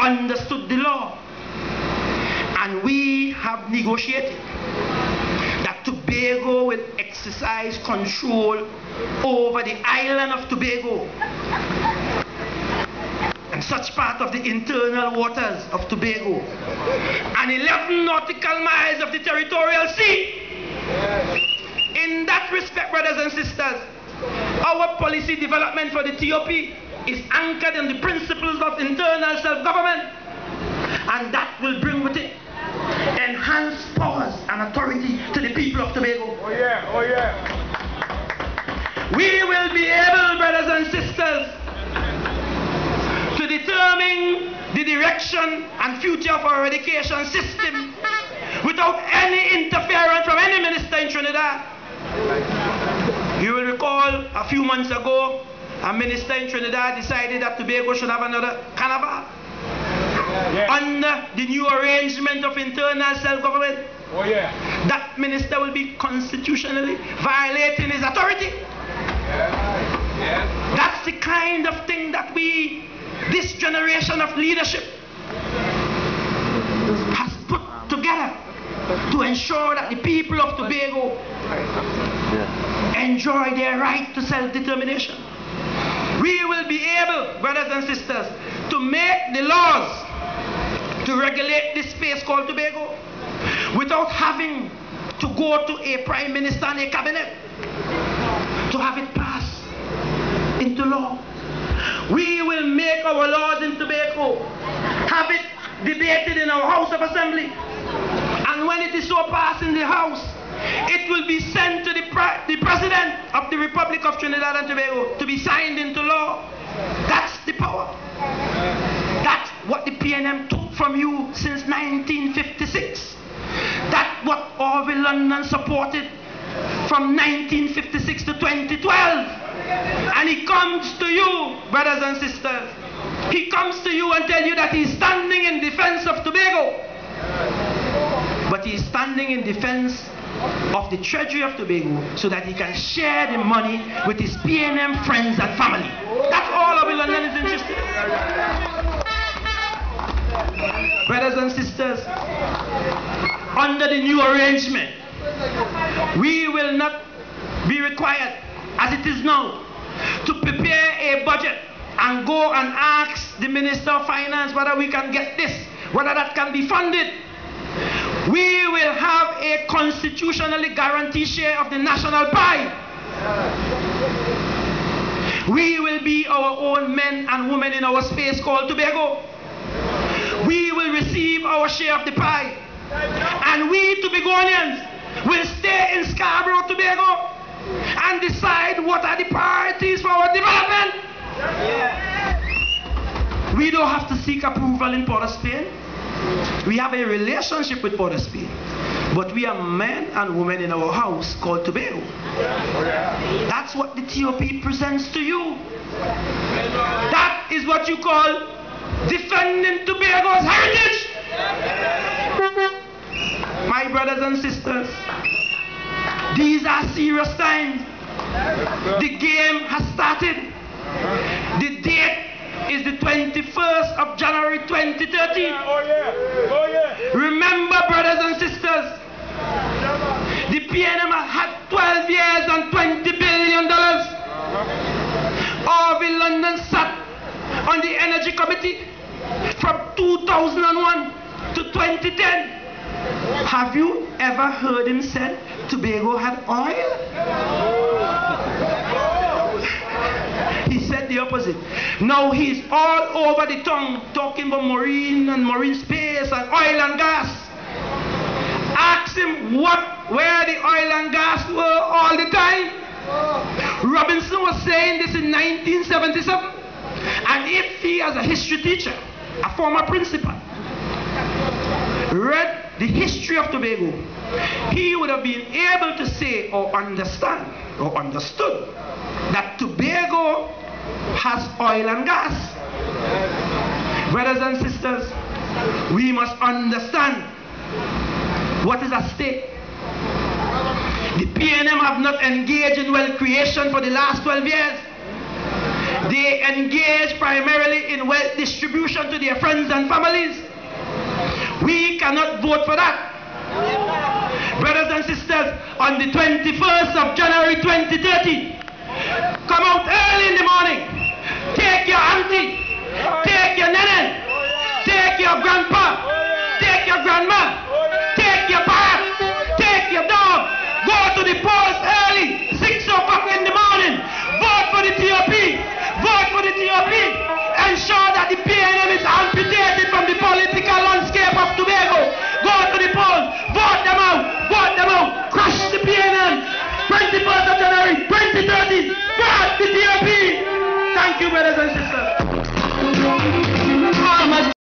understood the law, and we have negotiated that Tobago will exercise control over the island of Tobago and such part of the internal waters of Tobago and 11 nautical miles of the territorial sea. In that respect, brothers and sisters, our policy development for the TOP is anchored in the principles of internal self-government, and that will bring with it enhanced powers and authority to the people of Tobago. Oh yeah, oh yeah. We will be able, brothers and sisters, to determine the direction and future of our education system without any interference from any minister in Trinidad. You will recall a few months ago, a minister in Trinidad decided that Tobago should have another carnival. Yeah. Under the new arrangement of internal self-government. Oh yeah. That minister will be constitutionally violating his authority. Yeah. That's the kind of thing that this generation of leadership has put together to ensure that the people of Tobago enjoy their right to self-determination. We will be able, brothers and sisters, to make the laws to regulate this space called Tobago without having to go to a prime minister and a cabinet to have it passed into law. We will make our laws in Tobago, have it debated in our House of Assembly, and when it is so passed in the House, it will be sent to the President of the Republic of Trinidad and Tobago to be signed into law. That's the power. That's what the PNM took from you since 1956. That's what Orville London supported from 1956 to 2012. And he comes to you, brothers and sisters. He comes to you and tells you that he's standing in defense of Tobago. But he's standing in defense of the treasury of Tobago so that he can share the money with his PNM friends and family. That's all Orville London is interested in. Brothers and sisters, under the new arrangement, we will not be required, as it is now, to prepare a budget and go and ask the Minister of Finance whether we can get this, whether that can be funded. We will have a constitutionally guaranteed share of the national pie. We will be our own men and women in our space called Tobago. We will receive our share of the pie. And we, Tobagonians, will stay in Scarborough, Tobago, and decide what are the priorities for our development. We don't have to seek approval in Port of Spain. We have a relationship with Port of Spain, but we are men and women in our house called Tobago. That's what the TOP presents to you. That is what you call defending Tobago's heritage. My brothers and sisters, these are serious times. The game has started. The date is the 21st of January 2013. Oh yeah. Oh yeah. Remember, brothers and sisters, the PNM has had 12 years and $20 billion. Orville London sat on the Energy Committee from 2001 to 2010. Have you ever heard him say Tobago had oil? He said the opposite. Now he's all over the tongue talking about marine and marine space and oil and gas. Ask him where the oil and gas were all the time. Robinson was saying this in 1977. And if he, as a history teacher, a former principal, read the history of Tobago, he would have been able to say or understand or understood that Tobago has oil and gas. Brothers and sisters, we must understand what is at stake. The PNM have not engaged in wealth creation for the last 12 years. They engage primarily in wealth distribution to their friends and families. We cannot vote for that. Brothers and sisters, on the 21st of January 2030,